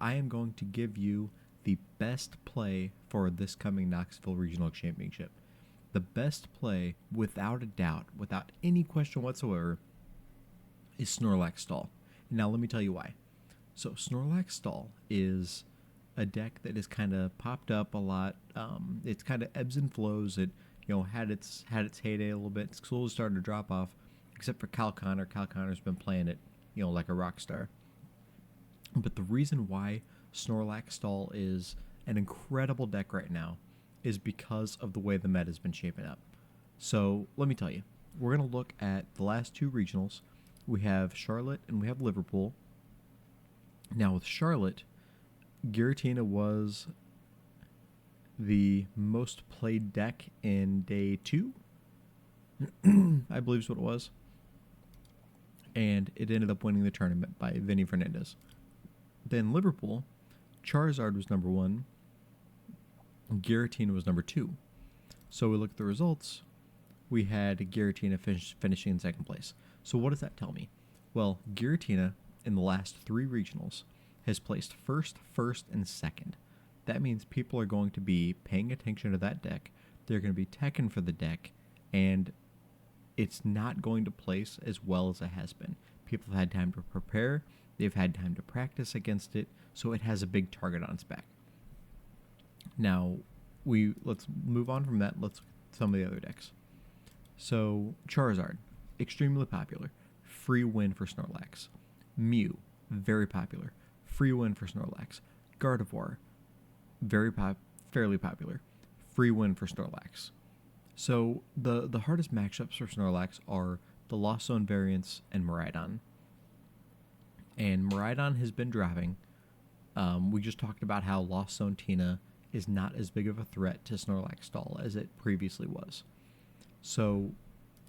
I am going to give you the best play for this coming Knoxville Regional Championship. The best play, without a doubt, without any question whatsoever, is Snorlax Stall. Now let me tell you why. So Snorlax Stall is a deck that has kind of popped up a lot. It's kind of ebbs and flows. It had its heyday a little bit. It's slowly started to drop off, except for Cal Connor. Cal Connor's been playing it, like a rock star. But the reason why Snorlax Stall is an incredible deck right now is because of the way the meta has been shaping up. So let me tell you, we're going to look at the last two regionals. We have Charlotte and we have Liverpool. Now with Charlotte, Giratina was the most played deck in day 2, I believe is what it was. And it ended up winning the tournament by Vinny Fernandez. Then Liverpool, Charizard was number 1, Giratina was number 2. So we look at the results, we had Giratina finishing in second place. So what does that tell me? Well, Giratina in the last 3 regionals has placed first, and second. That means people are going to be paying attention to that deck. They're going to be teching for the deck, and it's not going to place as well as it has been. People have had time to prepare. They've had time to practice against it, so it has a big target on its back. Now, let's move on from that. Let's look at some of the other decks. So, Charizard, extremely popular. Free win for Snorlax. Mew, very popular. Free win for Snorlax. Gardevoir, fairly popular. Free win for Snorlax. So, the hardest matchups for Snorlax are the Lost Zone variants and Miraidon. And Miraidon has been dropping. We just talked about how Lost Zone Tina is not as big of a threat to Snorlax Stall as it previously was. So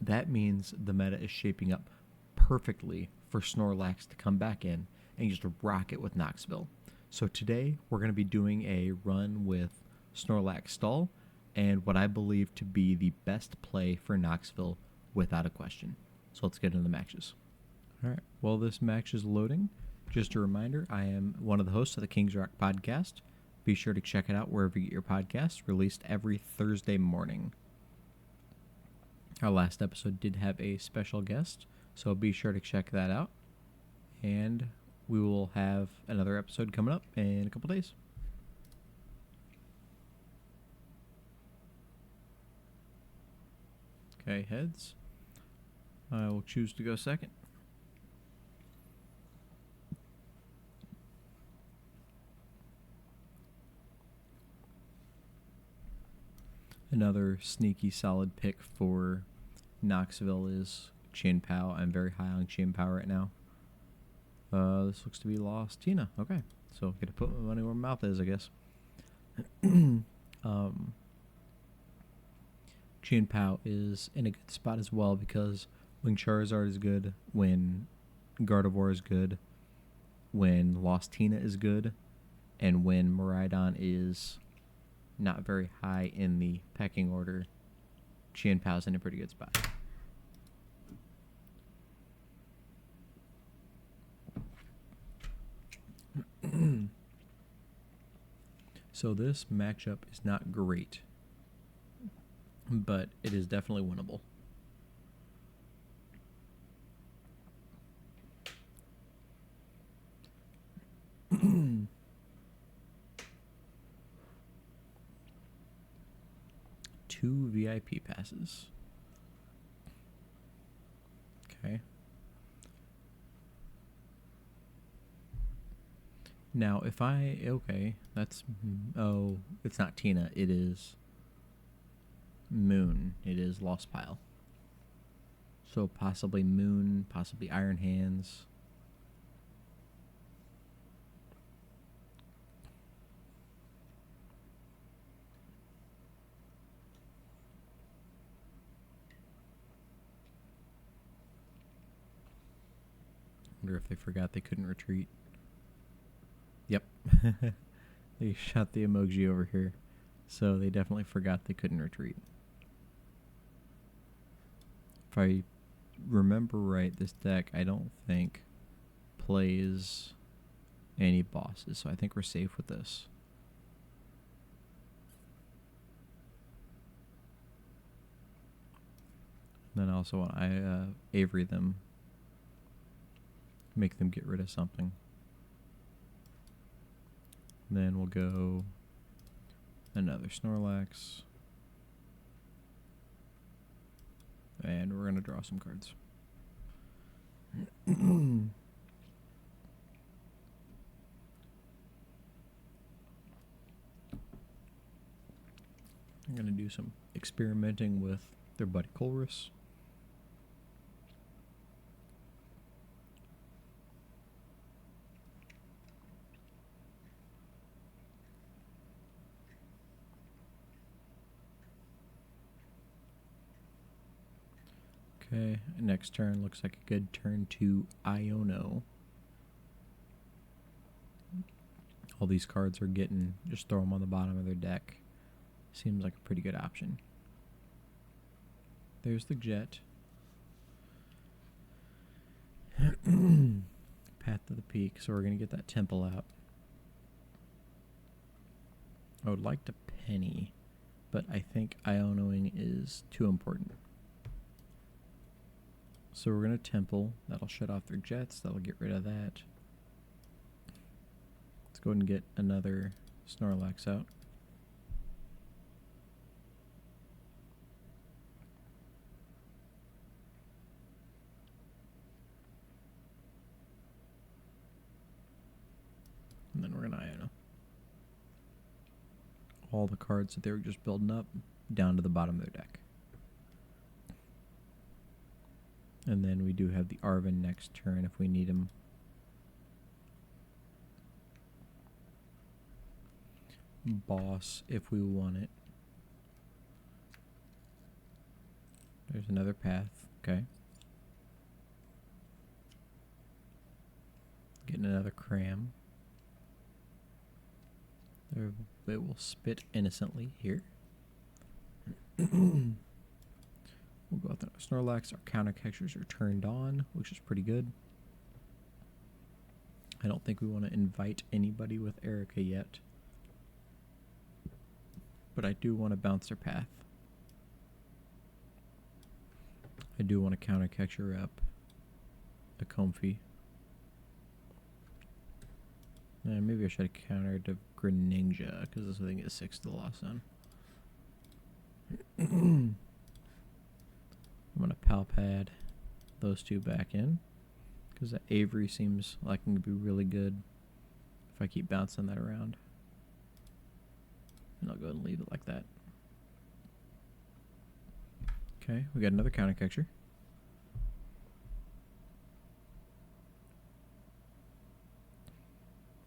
that means the meta is shaping up perfectly for Snorlax to come back in and just rock it with Knoxville. So today we're going to be doing a run with Snorlax Stall and what I believe to be the best play for Knoxville without a question. So let's get into the matches. All right, while this match is loading, just a reminder, I am one of the hosts of the Kings Rock podcast. Be sure to check it out wherever you get your podcasts, released every Thursday morning. Our last episode did have a special guest, so be sure to check that out. And we will have another episode coming up in a couple days. Okay, heads. I will choose to go second. Another sneaky solid pick for Knoxville is Chien-Pao. I'm very high on Chien-Pao right now. This looks to be Lost Tina. Okay, so get to put my money where my mouth is, I guess. Chien-Pao is in a good spot as well because when Charizard is good, when Gardevoir is good, when Lost Tina is good, and when Miraidon is not very high in the pecking order, Chien-Pao's in a pretty good spot. So this matchup is not great, but it is definitely winnable. Two VIP passes. Okay. Now, if that's, it's not Tina, it is Moon. It is Lost Pile. So possibly Moon, possibly Iron Hands. Wonder if they forgot they couldn't retreat. Yep. They shot the emoji over here. So they definitely forgot they couldn't retreat. If I remember right, this deck, I don't think plays any bosses, so I think we're safe with this. Then I also want to Avery them, make them get rid of something. Then we'll go another Snorlax. And we're going to draw some cards. I'm going to do some experimenting with their buddy Colress. Okay, next turn looks like a good turn to Iono. All these cards are getting, just throw them on the bottom of their deck. Seems like a pretty good option. There's the Jet. Path to the Peak, so we're going to get that Temple out. I would like to Penny, but I think Ionoing is too important. So we're going to Temple. That'll shut off their Jets. That'll get rid of that. Let's go ahead and get another Snorlax out. And then we're going to Iono. All the cards that they were just building up down to the bottom of their deck. And then we do have the Arven next turn if we need him. Boss if we want it. There's another path. Okay. Getting another Cram. There, it will spit innocently here. We'll go with the Snorlax. Our counter catchers are turned on, which is pretty good. I don't think we want to invite anybody with Erica yet. But I do want to bounce their path. I do want to counter catcher up a Comfey. Maybe I should have countered to Greninja, because this thing is 6 to the Lost Zone. I'm going to Palpad those two back in, because that Avery seems like it can be really good if I keep bouncing that around. And I'll go ahead and leave it like that. Okay, we got another counter catcher.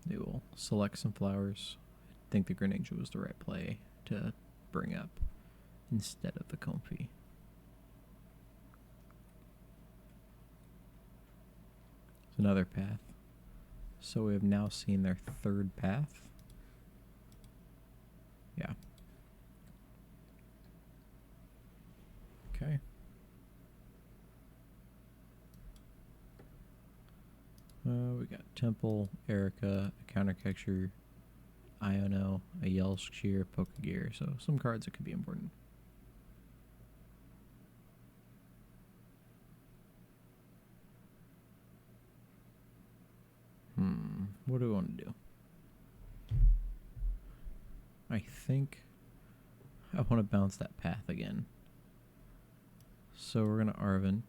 They will select some flowers. I think the Greninja was the right play to bring up instead of the Comfey. It's another path. So we have now seen their third path. Yeah. Okay. We got Temple, Erica, a counter catcher, Iono, a Yellow-Shear, Pokegear. So some cards that could be important. What do we want to do? I think I want to bounce that path again. So we're going to Arven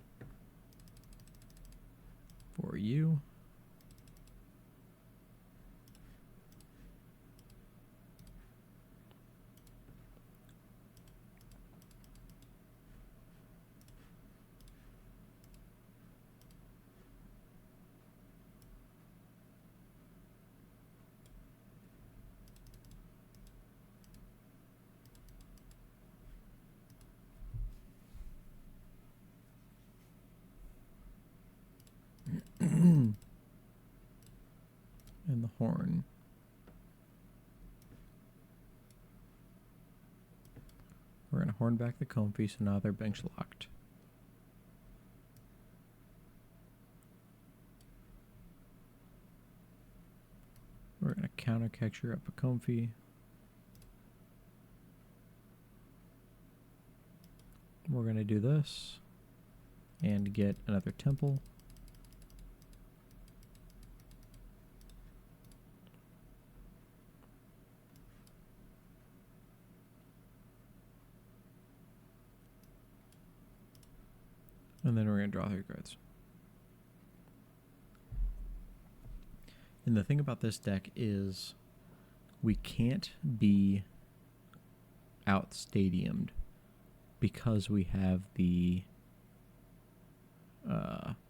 for you. And the horn. We're going to horn back the Comfey, so now they're bench locked. counter catcher up a Comfy. We're going to do this and get another Temple. And then we're going to draw 3 cards. And the thing about this deck is we can't be out-stadiumed because we have the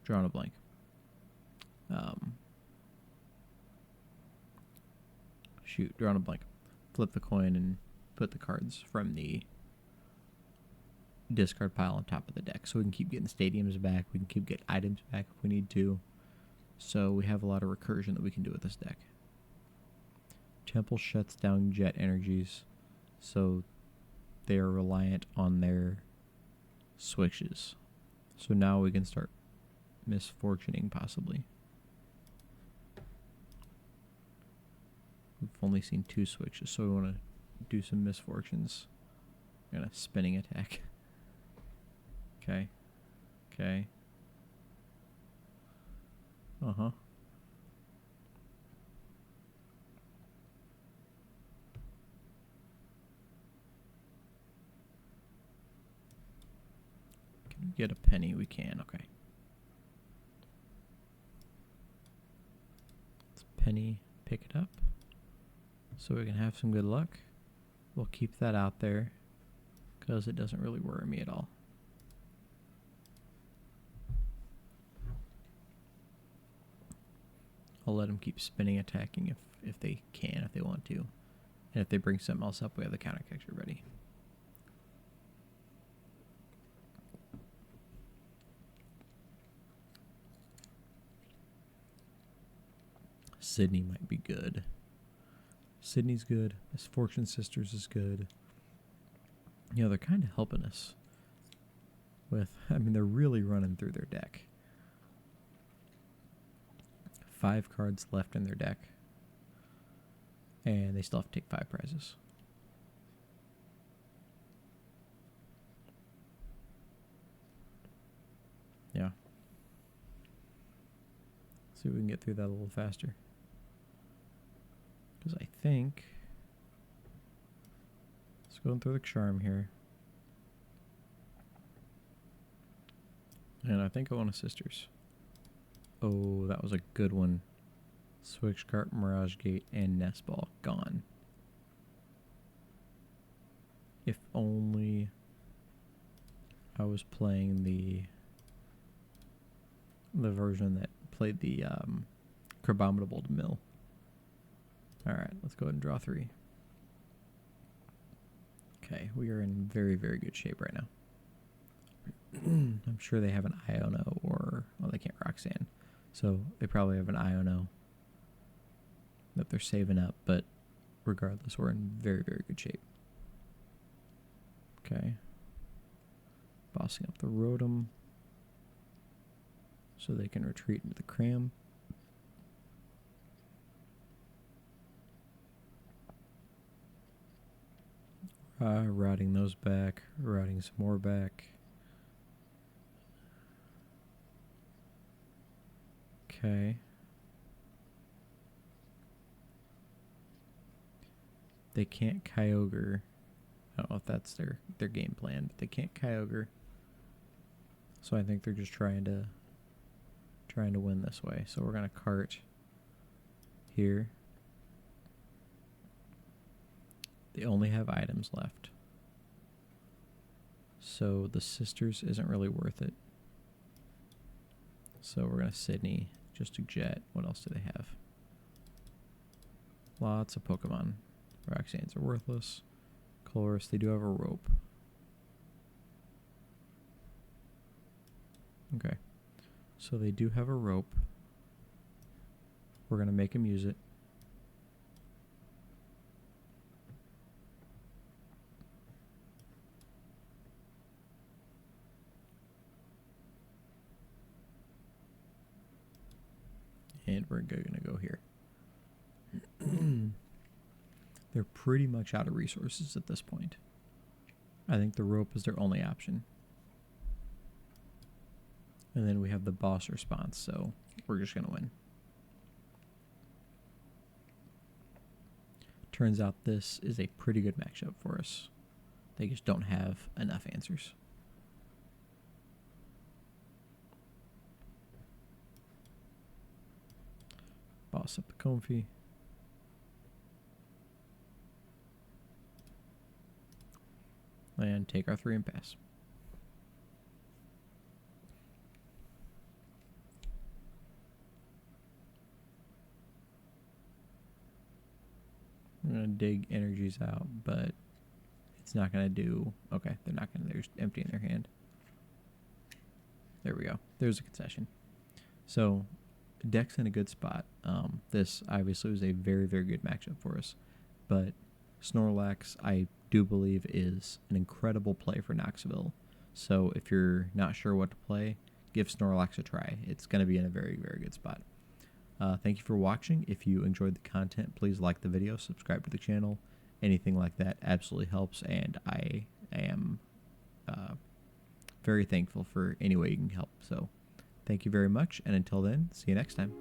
drawn a blank. Drawn a blank. Flip the coin and put the cards from the discard pile on top of the deck. So we can keep getting stadiums back. We can keep getting items back if we need to. So we have a lot of recursion that we can do with this deck. Temple shuts down jet energies, so they are reliant on their switches. So now we can start misfortuning, possibly. We've only seen 2 switches, so we want to do some misfortunes. And a spinning attack. Okay. Okay. Uh-huh. Can we get a penny? We can. Okay. Let's penny pick it up so we can have some good luck. We'll keep that out there because it doesn't really worry me at all. I'll let them keep spinning attacking if they can, if they want to. And if they bring something else up, we have the counter catcher ready. Sydney might be good. Sydney's good. Misfortune Sisters is good. You know, they're kind of helping us with, I mean, they're really running through their deck. 5 cards left in their deck. And they still have to take 5 prizes. Yeah. See if we can get through that a little faster. Because I think... Let's go and throw the charm here. And I think I want a Sisters. Oh, that was a good one. Switch Cart, Mirage Gate, and Nest Ball gone. If only I was playing the version that played the Crabominable Mill. Alright, let's go ahead and draw 3. Okay, we are in very, very good shape right now. I'm sure they have an Iono or... Well, they can't Roxanne. So they probably have an Iono that they're saving up, but regardless, we're in very, very good shape. Okay. Bossing up the Rotom so they can retreat into the Cram. Routing those back, routing some more back. Okay. They can't Kyogre. I don't know if that's their game plan, but they can't Kyogre. So I think they're just trying to win this way. So we're gonna cart here. They only have items left. So the Sisters isn't really worth it. So we're gonna Sydney just to jet. What else do they have? Lots of Pokemon. Roxannes are worthless. Colress, they do have a rope. Okay. So they do have a rope. We're going to make them use it. And we're going to go here. They're pretty much out of resources at this point. I think the rope is their only option. And then we have the boss response, so we're just going to win. Turns out this is a pretty good matchup for us. They just don't have enough answers. Boss up the Comfy. And take our 3 and pass. I'm going to dig energies out, but it's not going to do... Okay, they're not going to... They're just emptying their hand. There we go. There's a concession. So, deck's in a good spot. This obviously was a very, very good matchup for us. But Snorlax, I do believe, is an incredible play for Knoxville. So, if you're not sure what to play, give Snorlax a try. It's going to be in a very, very good spot. Thank you for watching. If you enjoyed the content, please like the video, subscribe to the channel. Anything like that absolutely helps, and I am very thankful for any way you can help. So thank you very much, and until then, see you next time.